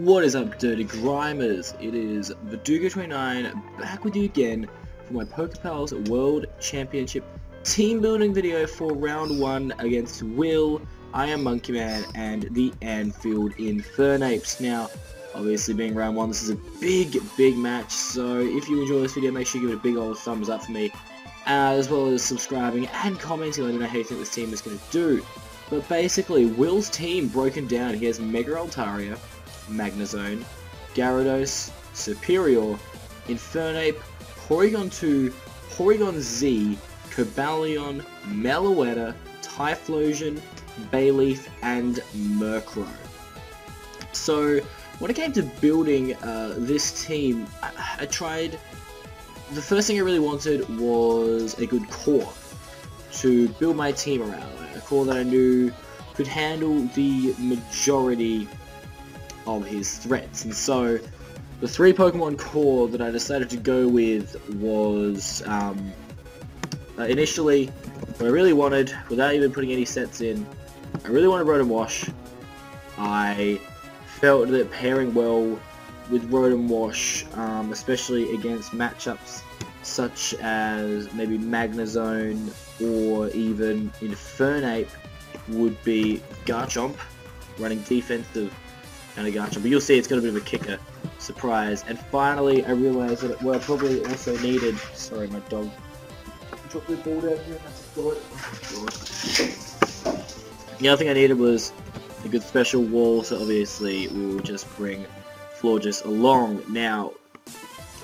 What is up, Dirty Grimers? It is Verdugo29 back with you again for my PokePals World Championship team building video for round 1 against Will, I Am Monkey Man, and the Anfield Infernapes. Now, obviously being round 1, this is a big match, so if you enjoy this video, make sure you give it a big old thumbs up for me, as well as subscribing and commenting. Let me know how you think this team is going to do. But basically, Will's team broken down. He has Mega Altaria, Magnezone, Gyarados, Superior, Infernape, Porygon 2, Porygon Z, Cobalion, Meloetta, Typhlosion, Bayleaf, and Murkrow. So, when it came to building this team, I tried... The first thing I really wanted was a good core to build my team around. A core that I knew could handle the majority of his threats, and so the 3 Pokemon core that I decided to go with was initially what I really wanted, without even putting any sets in, I really wanted Rotom Wash. I felt that pairing well with Rotom Wash, especially against matchups such as maybe Magnezone or even Infernape, would be Garchomp, running defensive kind of Garchomp. But you'll see it's got a bit of a kicker surprise. And finally, I realized that what I probably also needed... Sorry, my dog dropped the ball down here. The other thing I needed was a good special wall, so obviously we will just bring Florges along. Now,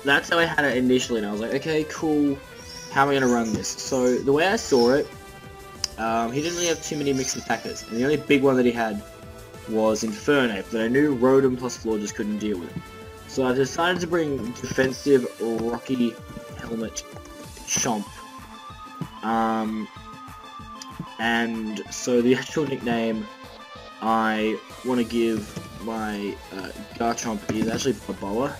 that's how I had it initially, and I was like, okay, cool, how am I going to run this? So, the way I saw it, he didn't really have too many mixed attackers, and the only big one that he had was Infernape, that I knew Rotom plus Florges couldn't deal with. So I decided to bring defensive Rocky Helmet Chomp. And so the actual nickname I want to give my Garchomp is actually Baboa.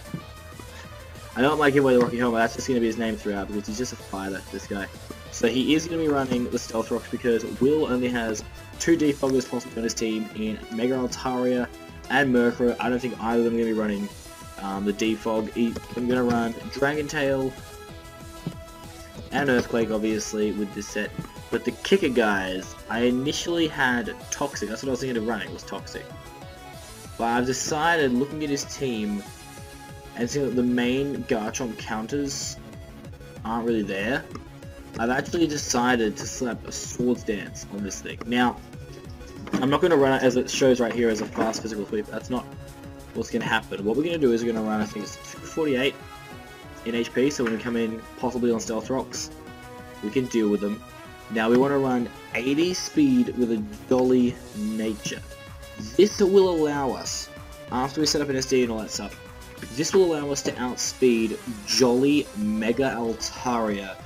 I don't like giving away the Rocky Helmet, that's just going to be his name throughout because he's just a fighter, this guy. So he is going to be running the Stealth Rocks because Will only has 2 Defoggers possibly on his team in Mega Altaria and Murkrow. I don't think either of them are going to be running the Defog. I'm going to run Dragon Tail and Earthquake, obviously, with this set. But the kicker, guys, I initially had Toxic. That's what I was thinking of running, was Toxic. But I've decided, looking at his team, and seeing that the main Garchomp counters aren't really there, I've actually decided to slap a Swords Dance on this thing. Now, I'm not going to run it as it shows right here as a fast physical sweep. That's not what's going to happen. What we're going to do is we're going to run, I think it's 248 in HP, so when we come in possibly on Stealth Rocks, we can deal with them. Now we want to run 80 speed with a Jolly Nature. This will allow us, after we set up an SD and all that stuff, this will allow us to outspeed Jolly Mega Altaria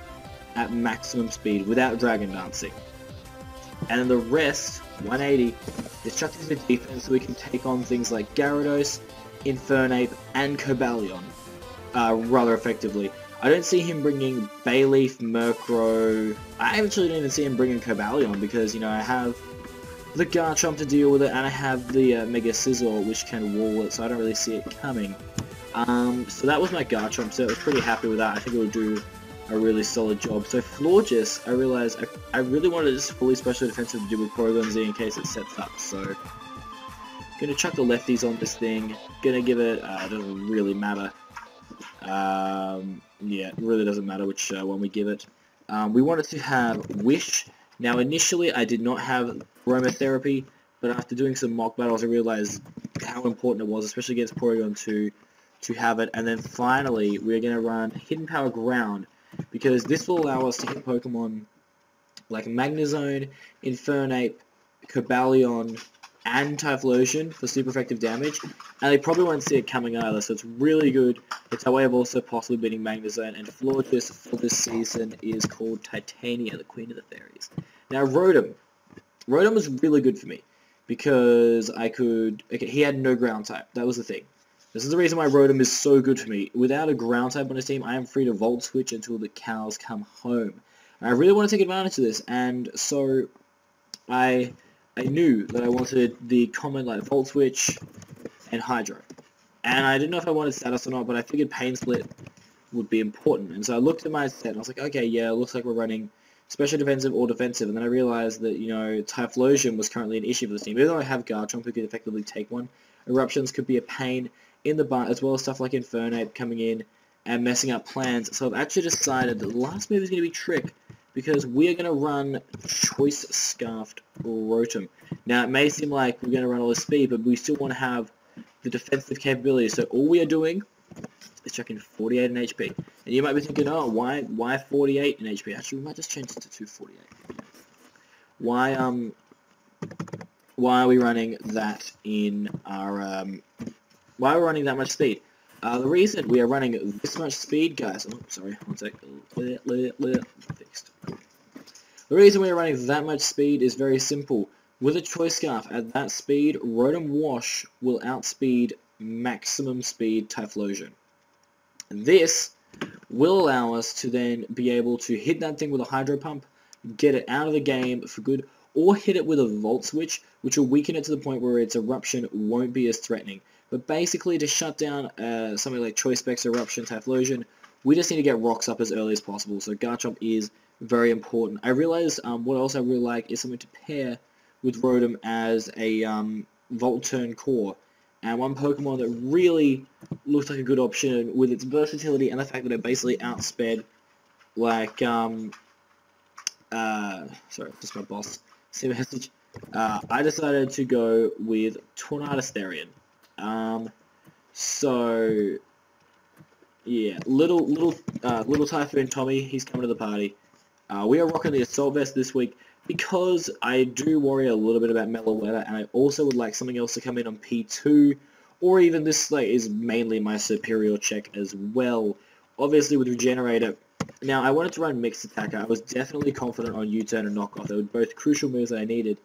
at maximum speed without Dragon Dancing. And then the rest, 180, is chucked into defense so we can take on things like Gyarados, Infernape, and Cobalion rather effectively. I don't see him bringing Bayleaf, Murkrow. I actually don't even see him bringing Cobalion because, you know, I have the Garchomp to deal with it, and I have the Mega Scizor, which can wall it, so I don't really see it coming. So that was my Garchomp, so I was pretty happy with that. I think it would do a really solid job. So Florges, I realized I really wanted this fully special defensive to do with Porygon Z in case it sets up, so gonna chuck the lefties on this thing, gonna give it, it doesn't really matter, yeah, it really doesn't matter which one we give it. We wanted to have Wish. Now initially I did not have Aromatherapy, but after doing some mock battles I realized how important it was, especially against Porygon 2, to have it. And then finally we're going to run Hidden Power Ground, because this will allow us to hit Pokemon like Magnezone, Infernape, Cobalion, and Typhlosion for super effective damage, and they probably won't see it coming either, so it's really good. It's our way of also possibly beating Magnezone, and Florges for this season is called Titania, the Queen of the Fairies. Now Rotom was really good for me, because I could... Okay, he had no ground type, that was the thing. This is the reason why Rotom is so good for me. Without a ground type on his team, I am free to Volt Switch until the cows come home. And I really want to take advantage of this, and so I knew that I wanted the common like Volt Switch and Hydro. And I didn't know if I wanted status or not, but I figured Pain Split would be important. And so I looked at my set and I was like, okay, yeah, it looks like we're running special defensive or defensive. And then I realized that, you know, Typhlosion was currently an issue for this team. Even though I have Garchomp who could effectively take one, Eruptions could be a pain in the butt, as well as stuff like Infernape coming in and messing up plans. So I've actually decided that the last move is going to be Trick, because we are going to run Choice Scarfed Rotom. Now, it may seem like we're going to run all this speed, but we still want to have the defensive capability. So all we are doing is chucking 48 in HP. And you might be thinking, oh, why 48 in HP? Actually, we might just change it to 248. Why are we running that in our why are we running that much speed? The reason we are running this much speed, guys. Oh, sorry, one sec. Fixed. The reason we are running that much speed is very simple. With a Choice Scarf at that speed, Rotom Wash will outspeed maximum speed Typhlosion. This will allow us to then be able to hit that thing with a Hydro Pump, get it out of the game for good, or hit it with a Volt Switch, which will weaken it to the point where its Eruption won't be as threatening. But basically, to shut down something like Choice Specs, Eruption, Typhlosion, we just need to get Rocks up as early as possible. So Garchomp is very important. I realized what else I really like is something to pair with Rotom as a Volt Turn Core. And one Pokemon that really looks like a good option with its versatility and the fact that it basically outsped, like, sorry, just my boss, see message. I decided to go with Tornadus Therian. So, yeah, little Typhoon Tommy, he's coming to the party. We are rocking the Assault Vest this week because I do worry a little bit about Mellow Weather, and I also would like something else to come in on P2, or even this is mainly my Superior check as well. Obviously with Regenerator. Now, I wanted to run Mixed Attacker. I was definitely confident on U-Turn and Knockoff. They were both crucial moves that I needed.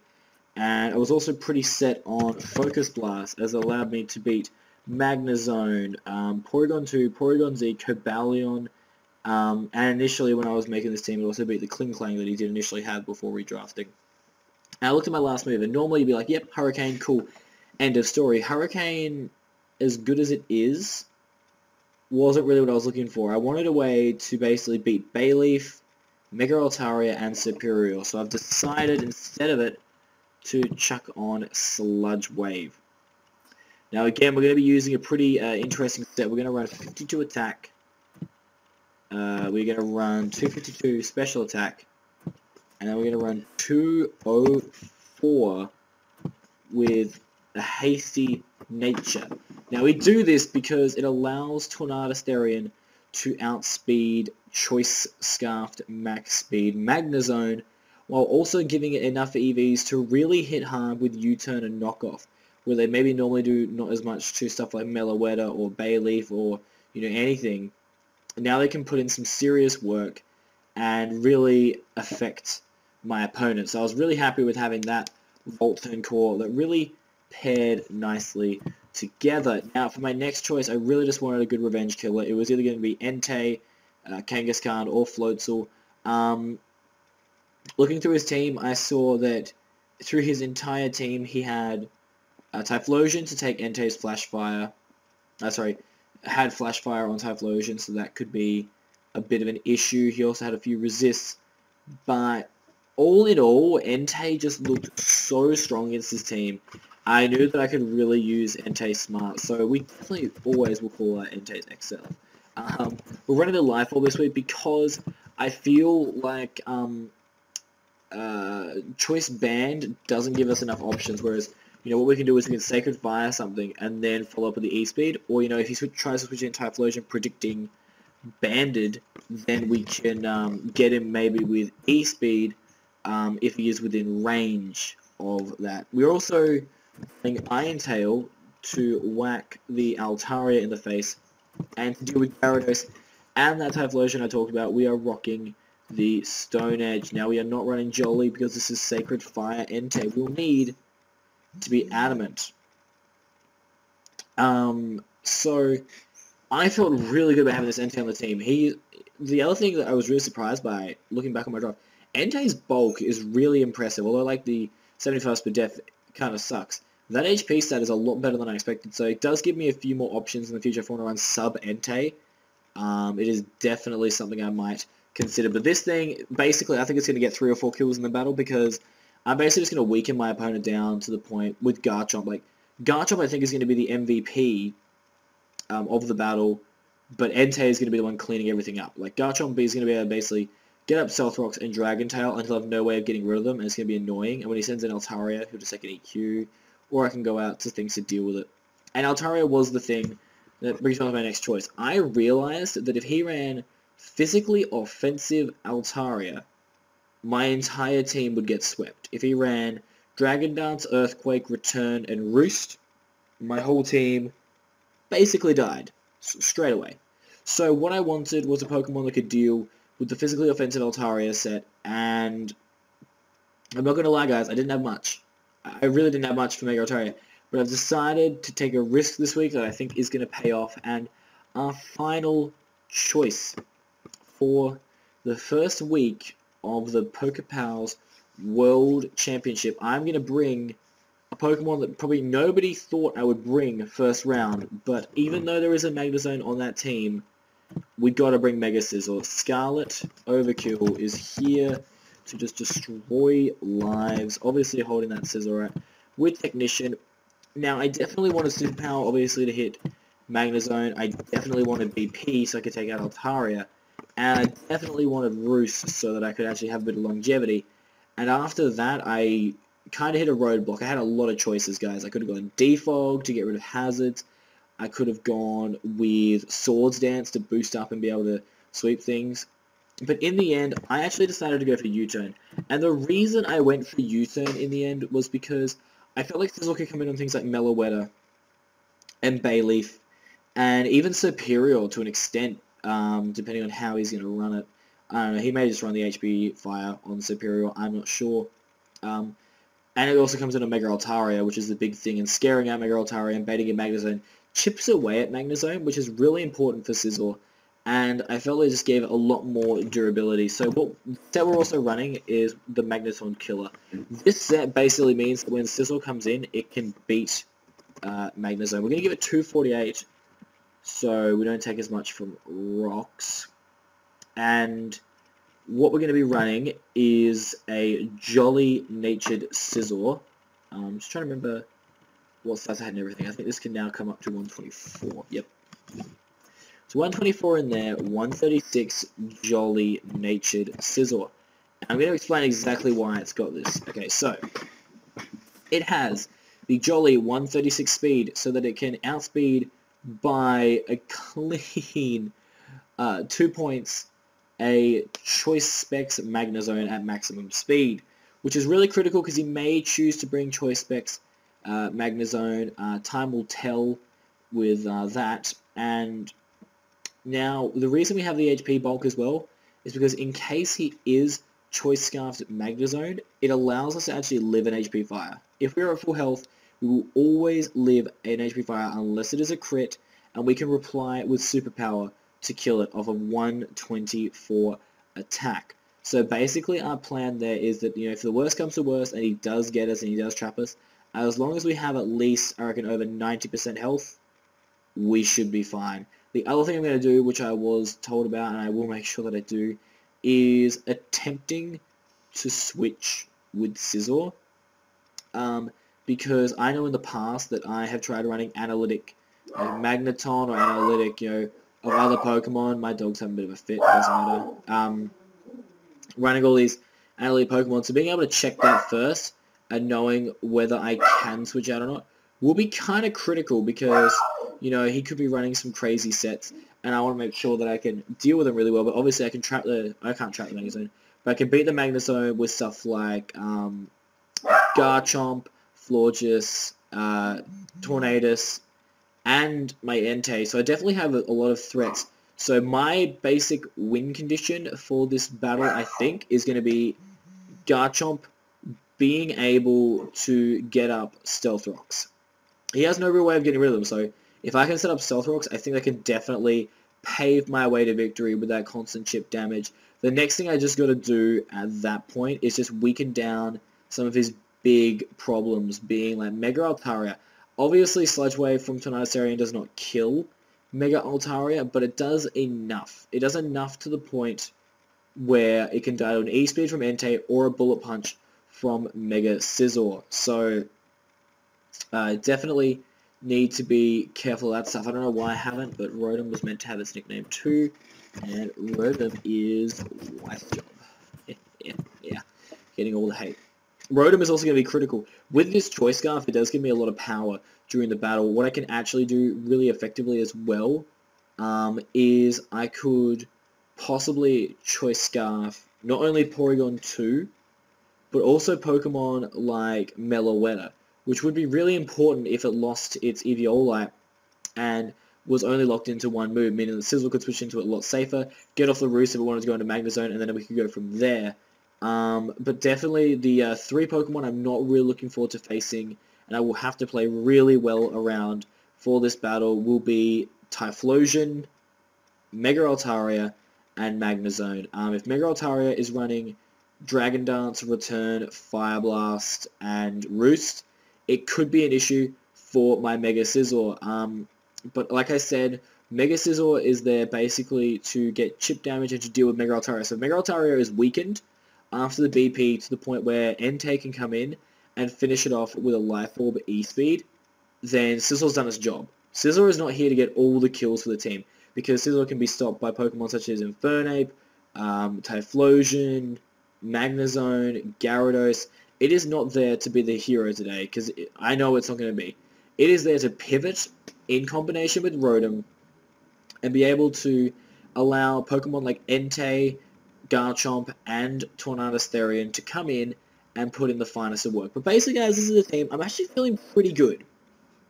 And I was also pretty set on Focus Blast, as it allowed me to beat Magnezone, Porygon 2, Porygon Z, Cobalion, and initially when I was making this team, it also beat the Klinklang that he did initially have before redrafting. And I looked at my last move, and normally you'd be like, yep, Hurricane, cool, end of story. Hurricane, as good as it is, wasn't really what I was looking for. I wanted a way to basically beat Bayleaf, Mega Altaria, and Superior, so I've decided instead of it to chuck on Sludge Wave. Now again, we're going to be using a pretty interesting set. We're going to run 52 attack. We're going to run 252 special attack. And then we're going to run 204 with a hasty nature. Now we do this because it allows Tornadus Therian to outspeed Choice Scarfed Max Speed Magnezone, while also giving it enough EVs to really hit hard with U-Turn and Knockoff, where they maybe normally do not as much to stuff like Meloetta or Bayleaf or, you know, anything. Now they can put in some serious work and really affect my opponent. So I was really happy with having that Volt Turn Core that really paired nicely together. Now for my next choice, I really just wanted a good revenge killer. It was either going to be Entei, Kangaskhan, or Floatzel. Looking through his team, I saw that through his entire team, he had Typhlosion to take Entei's Flash Fire. Had Flash Fire on Typhlosion, so that could be a bit of an issue. He also had a few resists, but all in all, Entei just looked so strong against his team. I knew that I could really use Entei Smart, so we definitely always will call out Entei's Excel. We're running the Life Orb this week because I feel like Choice Band doesn't give us enough options, whereas, you know, what we can do is we can Sacred Fire something and then follow up with the E-Speed, or, you know, if he tries to switch in Typhlosion predicting Banded, then we can get him maybe with E-Speed if he is within range of that. We're also playing Iron Tail to whack the Altaria in the face, and to deal with Gyarados and that Typhlosion I talked about, we are rocking the Stone Edge. Now we are not running Jolly because this is Sacred Fire Entei. We'll need to be adamant. So I felt really good about having this Entei on the team. The other thing that I was really surprised by, looking back on my draft, Entei's bulk is really impressive, although like the 71st per def kind of sucks. That HP stat is a lot better than I expected, so it does give me a few more options in the future if I want to run sub-Entei. It is definitely something I might consider. But this thing, basically, I think it's going to get 3 or 4 kills in the battle because I'm basically just going to weaken my opponent down to the point with Garchomp. Like, Garchomp, I think, is going to be the MVP of the battle, but Entei is going to be the one cleaning everything up. Like, Garchomp is going to be able to basically get up Stealth Rocks and Dragon Tail, and he'll have no way of getting rid of them, and it's going to be annoying. And when he sends in Altaria, he'll just take an EQ, or I can go out to things to deal with it. And Altaria was the thing that brings me on to my next choice. I realized that if he ran physically offensive Altaria, my entire team would get swept. If he ran Dragon Dance, Earthquake, Return, and Roost, my whole team basically died straight away. So what I wanted was a Pokemon that could deal with the physically offensive Altaria set, and I'm not going to lie, guys, I didn't have much. I really didn't have much for Mega Altaria, but I've decided to take a risk this week that I think is going to pay off, and our final choice for the first week of the PokePals World Championship, I'm going to bring a Pokemon that probably nobody thought I would bring first round, but even though there is a Magnezone on that team, we got to bring Mega Scizor. Scarlet Overkill is here to just destroy lives, obviously holding that Scizor with Technician. Now, I definitely wanted Superpower, obviously, to hit Magnezone. I definitely wanted BP so I could take out Altaria. And I definitely wanted Roost so that I could actually have a bit of longevity. And after that, I kind of hit a roadblock. I had a lot of choices, guys. I could have gone Defog to get rid of Hazards. I could have gone with Swords Dance to boost up and be able to sweep things. But in the end, I actually decided to go for U-Turn. And the reason I went for U-Turn in the end was because I felt like Sizzle could come in on things like Meloetta and Bayleaf, and even Superior to an extent, depending on how he's going to run it. I don't know, he may just run the HP Fire on Superior, I'm not sure. And it also comes in on Mega Altaria, which is the big thing, and scaring out Mega Altaria and baiting in Magnezone chips away at Magnezone, which is really important for Sizzle, and I felt it just gave it a lot more durability. So what set we're also running is the Magneton Killer. This set basically means that when Sizzle comes in, it can beat Magnezone. We're going to give it 248, so we don't take as much from rocks. And what we're going to be running is a Jolly Natured Scizor. I'm just trying to remember what stats I had and everything. I think this can now come up to 124. Yep. So 124 in there, 136 Jolly Natured Scizor. And I'm going to explain exactly why it's got this. Okay, so it has the Jolly 136 speed so that it can outspeed by a clean 2 points a Choice Specs Magnezone at maximum speed, which is really critical because he may choose to bring Choice Specs Magnezone. Time will tell with that. And now, the reason we have the HP bulk as well is because in case he is Choice Scarfed Magnezone, it allows us to actually live an HP Fire. If we're at full health, we will always live an HP Fire unless it is a crit, and we can reply with Superpower to kill it off of 124 attack. So basically our plan there is that, you know, if the worst comes to worst and he does get us and he does trap us, as long as we have at least, I reckon, over 90% health, we should be fine. The other thing I'm going to do, which I was told about, and I will make sure that I do, is attempting to switch with Scizor. Because I know in the past that I have tried running analytic Magneton or analytic, you know, of other Pokemon. My dog's having a bit of a fit, doesn't matter. Running all these analytic Pokemon, so being able to check that first and knowing whether I can switch out or not will be kind of critical because, you know, he could be running some crazy sets, and I want to make sure that I can deal with him really well. But obviously, I can't trap the Magnezone, but I can beat the Magnezone with stuff like Garchomp, Florges, Tornadus, and my Entei. So I definitely have a lot of threats. So my basic win condition for this battle, I think, is going to be Garchomp being able to get up Stealth Rocks. He has no real way of getting rid of them, so if I can set up Stealth Rocks, I think I can definitely pave my way to victory with that constant chip damage. The next thing I just got to do at that point is just weaken down some of his big problems, being like Mega Altaria. Obviously, Sludge Wave from Tornado Starion does not kill Mega Altaria, but it does enough. It does enough to the point where it can die to an E-Speed from Entei or a Bullet Punch from Mega Scizor. So, definitely need to be careful of that stuff. I don't know why I haven't, but Rotom was meant to have its nickname too, and Rotom is wife job. Yeah, getting all the hate. Rotom is also going to be critical. With this Choice Scarf, it does give me a lot of power during the battle. What I can actually do really effectively as well is I could possibly Choice Scarf not only Porygon 2, but also Pokemon like Meloetta, which would be really important if it lost its Eviolite and was only locked into one move, meaning the Sizzle could switch into it a lot safer, get off the roost if it wanted to go into Magnezone, and then we could go from there. But definitely the 3 Pokemon I'm not really looking forward to facing, and I will have to play really well around for this battle, will be Typhlosion, Mega Altaria, and Magnezone. If Mega Altaria is running Dragon Dance, Return, Fire Blast, and Roost, it could be an issue for my Mega Scizor. But like I said, Mega Scizor is there basically to get chip damage and to deal with Mega Altaria. So Mega Altaria is weakened after the BP to the point where Entei can come in and finish it off with a Life Orb E-Speed. Then Scizor's done its job. Scizor is not here to get all the kills for the team, because Scizor can be stopped by Pokemon such as Infernape, Typhlosion, Magnezone, Gyarados. It is not there to be the hero today, because I know it's not going to be. It is there to pivot in combination with Rotom and be able to allow Pokemon like Entei, Garchomp, and Tornado Starion to come in and put in the finest of work. But basically, guys, this is the team. I'm actually feeling pretty good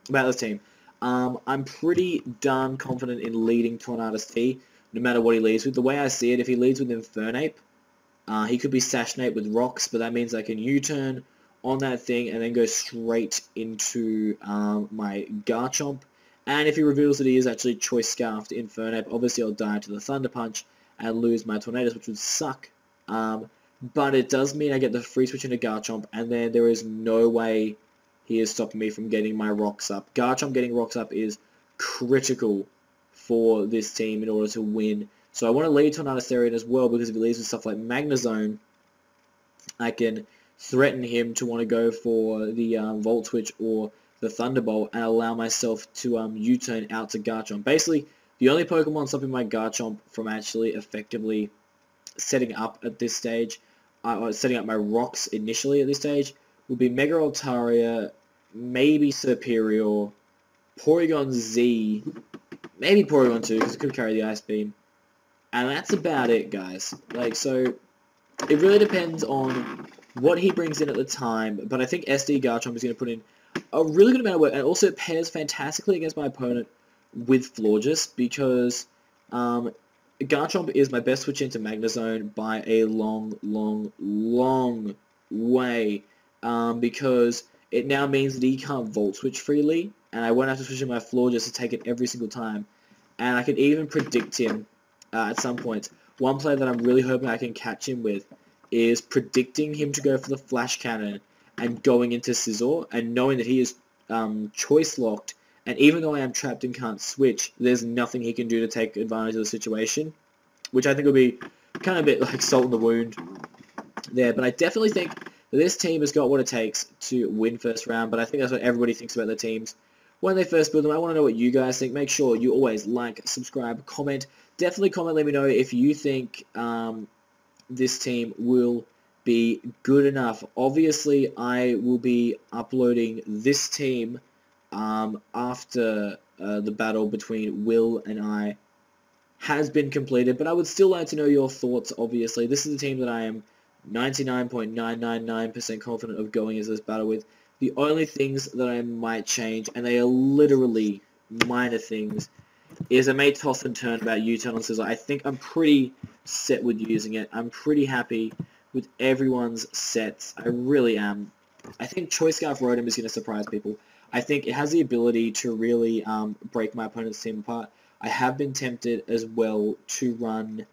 about this team. I'm pretty darn confident in leading Tornadus T, no matter what he leads with. The way I see it, if he leads with Infernape, he could be Sashnape with Rocks, but that means I can U-turn on that thing and then go straight into my Garchomp. And if he reveals that he is actually Choice Scarfed Infernape, obviously I'll die to the Thunder Punch and lose my Tornadus, which would suck. But it does mean I get the free switch into Garchomp, and then there is no way he is stopping me from getting my Rocks up. Garchomp getting Rocks up is critical for this team in order to win. So I want to lead Tornado Starion as well, because if he leads with stuff like Magnezone, I can threaten him to want to go for the Volt Switch or the Thunderbolt and allow myself to U-turn out to Garchomp. Basically, the only Pokemon stopping my Garchomp from actually effectively setting up at this stage, or setting up my Rocks initially at this stage, would be Mega Altaria, maybe Serperior, Porygon Z, maybe Porygon 2, because it could carry the Ice Beam. And that's about it, guys. So it really depends on what he brings in at the time, but I think SD Garchomp is going to put in a really good amount of work, and also it pairs fantastically against my opponent with Florges, because Garchomp is my best switch into Magnezone by a long, long, long way, because it now means that he can't Volt Switch freely, and I won't have to switch in my Florges to take it every single time, and I can even predict him at some points. One play that I'm really hoping I can catch him with is predicting him to go for the Flash Cannon and going into Scizor, and knowing that he is choice locked, and even though I am trapped and can't switch, there's nothing he can do to take advantage of the situation, which I think will be kind of a bit like salt in the wound there. But I definitely think that this team has got what it takes to win first round, but I think that's what everybody thinks about their teams when they first build them. I want to know what you guys think. Make sure you always like, subscribe, comment. Definitely comment, let me know if you think this team will be good enough. Obviously, I will be uploading this team after the battle between Will and I has been completed, but I would still like to know your thoughts, obviously. This is a team that I am 99.999% confident of going into this battle with. The only things that I might change, and they are literally minor things, is I may toss and turn about U-turn on Scizor. I think I'm pretty set with using it. I'm pretty happy with everyone's sets. I really am. I think Choice Scarf Rotom is going to surprise people. I think it has the ability to really break my opponent's team apart. I have been tempted as well to run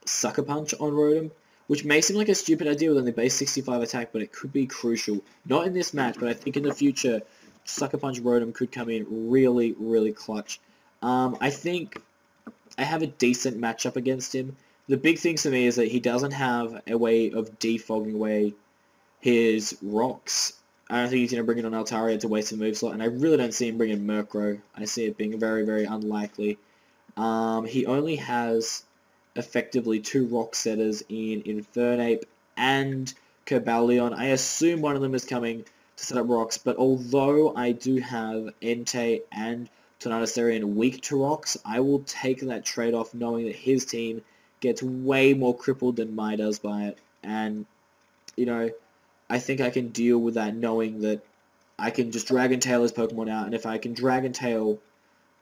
Sucker Punch on Rotom, which may seem like a stupid idea within the base 65 attack, but it could be crucial. Not in this match, but I think in the future, Sucker Punch Rotom could come in really, really clutch. I think I have a decent matchup against him. The big thing for me is that he doesn't have a way of defogging away his rocks. I don't think he's going to bring it on Altaria to waste a move slot, and I really don't see him bringing Murkrow. I see it being very, very unlikely. He only has effectively 2 rock setters in Infernape and Cobalion. I assume one of them is coming to set up rocks, but although I do have Entei and Tornadus weak to rocks, I will take that trade-off knowing that his team gets way more crippled than mine does by it. And, you know, I think I can deal with that knowing that I can just Dragon Tail his Pokemon out, and if I can Dragon Tail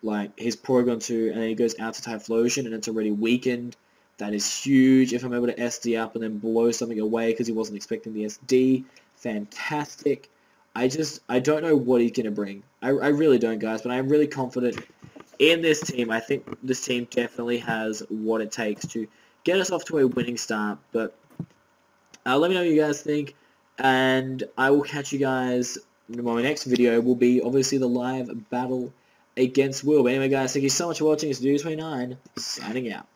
like his Porygon 2 and then he goes out to Typhlosion and it's already weakened, that is huge. If I'm able to SD up and then blow something away because he wasn't expecting the SD, fantastic. I don't know what he's going to bring. I really don't, guys, but I'm really confident in this team. I think this team definitely has what it takes to get us off to a winning start, but let me know what you guys think, and I will catch you guys in my next video. Will be obviously the live battle against Will. But anyway, guys, thank you so much for watching. It's Dude29 signing out.